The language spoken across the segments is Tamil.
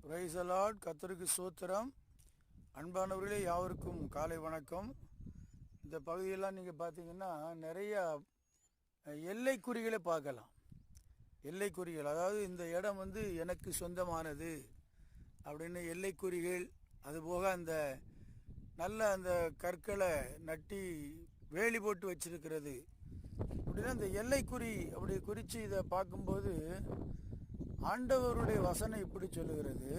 Praise the Lord. கர்த்தருக்கு ஸ்தோத்திரம். அன்பானவர்களே, யாவருக்கும் காலை வணக்கம். இந்த பகுதியெல்லாம் நீங்கள் பார்த்தீங்கன்னா நிறைய எல்லைக்குறிகளை பார்க்கலாம். எல்லைக்குறிகள், அதாவது இந்த இடம் எனக்கு சொந்தமானது அப்படின்னு எல்லைக்குறிகள். அதுபோக அந்த அந்த கற்களை நட்டி வேலி போட்டு வச்சிருக்கிறது. அப்படின்னா இந்த எல்லைக்குறி அப்படி குறித்து இதை பார்க்கும்போது ஆண்டவருடைய வசனம் இப்படி சொல்லுகிறது: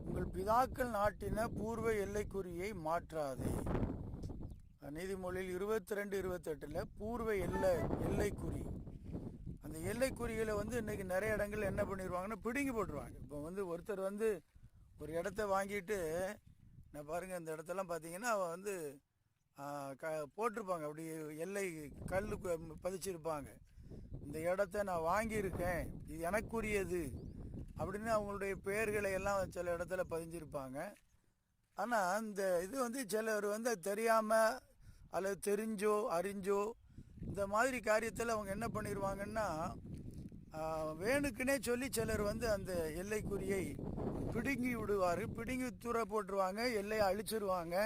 உங்கள் பிதாக்கள் நாட்டின பூர்வ எல்லைக்குறியை மாற்றாதே. நீதிமொழியில் 22:28 பூர்வ எல்லைக்குறி. அந்த எல்லைக்குறிகளை இன்னைக்கு நிறைய இடங்கள் என்ன பண்ணிடுவாங்கன்னா பிடுங்கி போட்டுருவாங்க. இப்போ ஒருத்தர் ஒரு இடத்த வாங்கிட்டு, நான் பாருங்கள், இந்த இடத்தெல்லாம் பார்த்தீங்கன்னா அவன் போட்டிருப்பாங்க, அப்படி எல்லை கல் பதிச்சிருப்பாங்க. இந்த இடத்த நான் வாங்கியிருக்கேன், இது எனக்குரியது அப்படின்னு அவங்களுடைய பெயர்களை எல்லாம் சில இடத்துல பதிஞ்சிருப்பாங்க. ஆனால் இந்த இது சிலர் தெரியாமல் அல்லது தெரிஞ்சோ அறிஞ்சோ இந்த மாதிரி காரியத்தில் அவங்க என்ன பண்ணிடுவாங்கன்னா, வேணுக்குன்னே சொல்லி சிலர் அந்த எல்லைக்குறியை பிடுங்கி விடுவார். பிடுங்கி தூர போட்டுருவாங்க, எல்லையை அழிச்சிருவாங்க.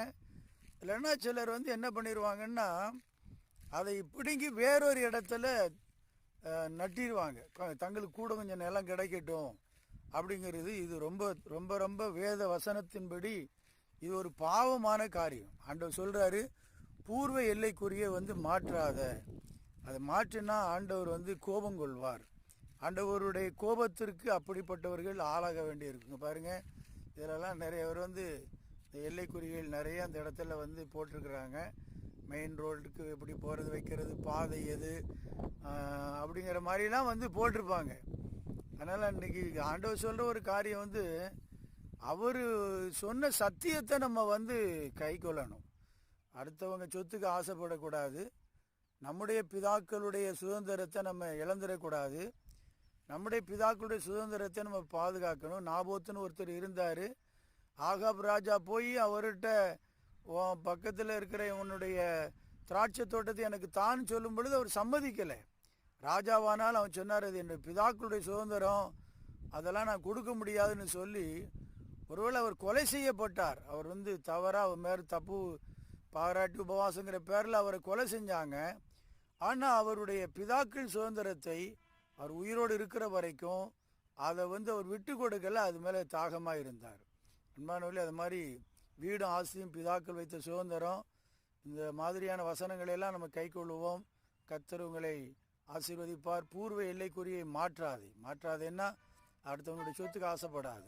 இல்லைன்னா சிலர் என்ன பண்ணிடுவாங்கன்னா, அதை பிடுங்கி வேறொரு இடத்துல நட்டிடுவாங்க. தங்களுக்கு கூட கொஞ்சம் நிலம் கிடைக்கட்டும் அப்படிங்கிறது. இது ரொம்ப ரொம்ப ரொம்ப வேத வசனத்தின்படி இது ஒரு பாவமான காரியம். ஆண்டவர் சொல்கிறாரு, பூர்வ எல்லைக்குறியை மாற்றாத. அதை மாற்றினா ஆண்டவர் கோபம் கொள்வார். ஆண்டவருடைய கோபத்திற்கு அப்படிப்பட்டவர்கள் ஆளாக வேண்டி இருக்குங்க. பாருங்கள், இதிலெல்லாம் நிறைய பேர் இந்த எல்லைக்குறிகள் நிறைய அந்த இடத்துல போட்டிருக்கிறாங்க. மெயின் ரோடுக்கு எப்படி போகிறது, வைக்கிறது, பாதை எது அப்படிங்கிற மாதிரிலாம் போட்டிருப்பாங்க. அதனால் இன்றைக்கி ஆண்டவர் சொல்கிற ஒரு காரியம் அவர் சொன்ன சத்தியத்தை நம்ம கை கொள்ளணும். அடுத்தவங்க சொத்துக்கு ஆசைப்படக்கூடாது. நம்முடைய பிதாக்களுடைய சுதந்திரத்தை நம்ம இழந்துடக்கூடாது. நம்முடைய பிதாக்களுடைய சுதந்திரத்தை நம்ம பாதுகாக்கணும். நாபோத்துன்னு ஒருத்தர் இருந்தார். ஆகாப் ராஜா போய் அவர்கிட்ட, பக்கத்தில் இருக்கிற உன்னுடைய திராட்சை தோட்டத்தை எனக்கு தான் சொல்லும் பொழுது அவர் சம்மதிக்கலை. ராஜாவானால் அவன் சொன்னார், அது என்னுடைய பிதாக்களுடைய சுதந்திரம், அதெல்லாம் நான் கொடுக்க முடியாதுன்னு சொல்லி, ஒருவேளை அவர் கொலை செய்யப்பட்டார். அவர் தவறாக அவர் மேலே தப்பு பாராட்டி உபவாசங்கிற பேரில் அவரை கொலை செஞ்சாங்க. ஆனால் அவருடைய பிதாக்கள் சுதந்திரத்தை அவர் உயிரோடு இருக்கிற வரைக்கும் அதை அவர் விட்டு கொடுக்கல. அது மேலே தாகமாக இருந்தார். அன்பானவர்களே, அது மாதிரி வீடும் ஆசையும் பிதாக்கள் வைத்த சுதந்திரம், இந்த மாதிரியான வசனங்களையெல்லாம் நம்ம கை கொள்ளுவோம். கர்த்தர் உங்களை ஆசீர்வதிப்பார். பூர்வ எல்லைக்குறியை மாற்றாதேன்னா அடுத்தவங்களுடைய சொத்துக்கு ஆசைப்படாது.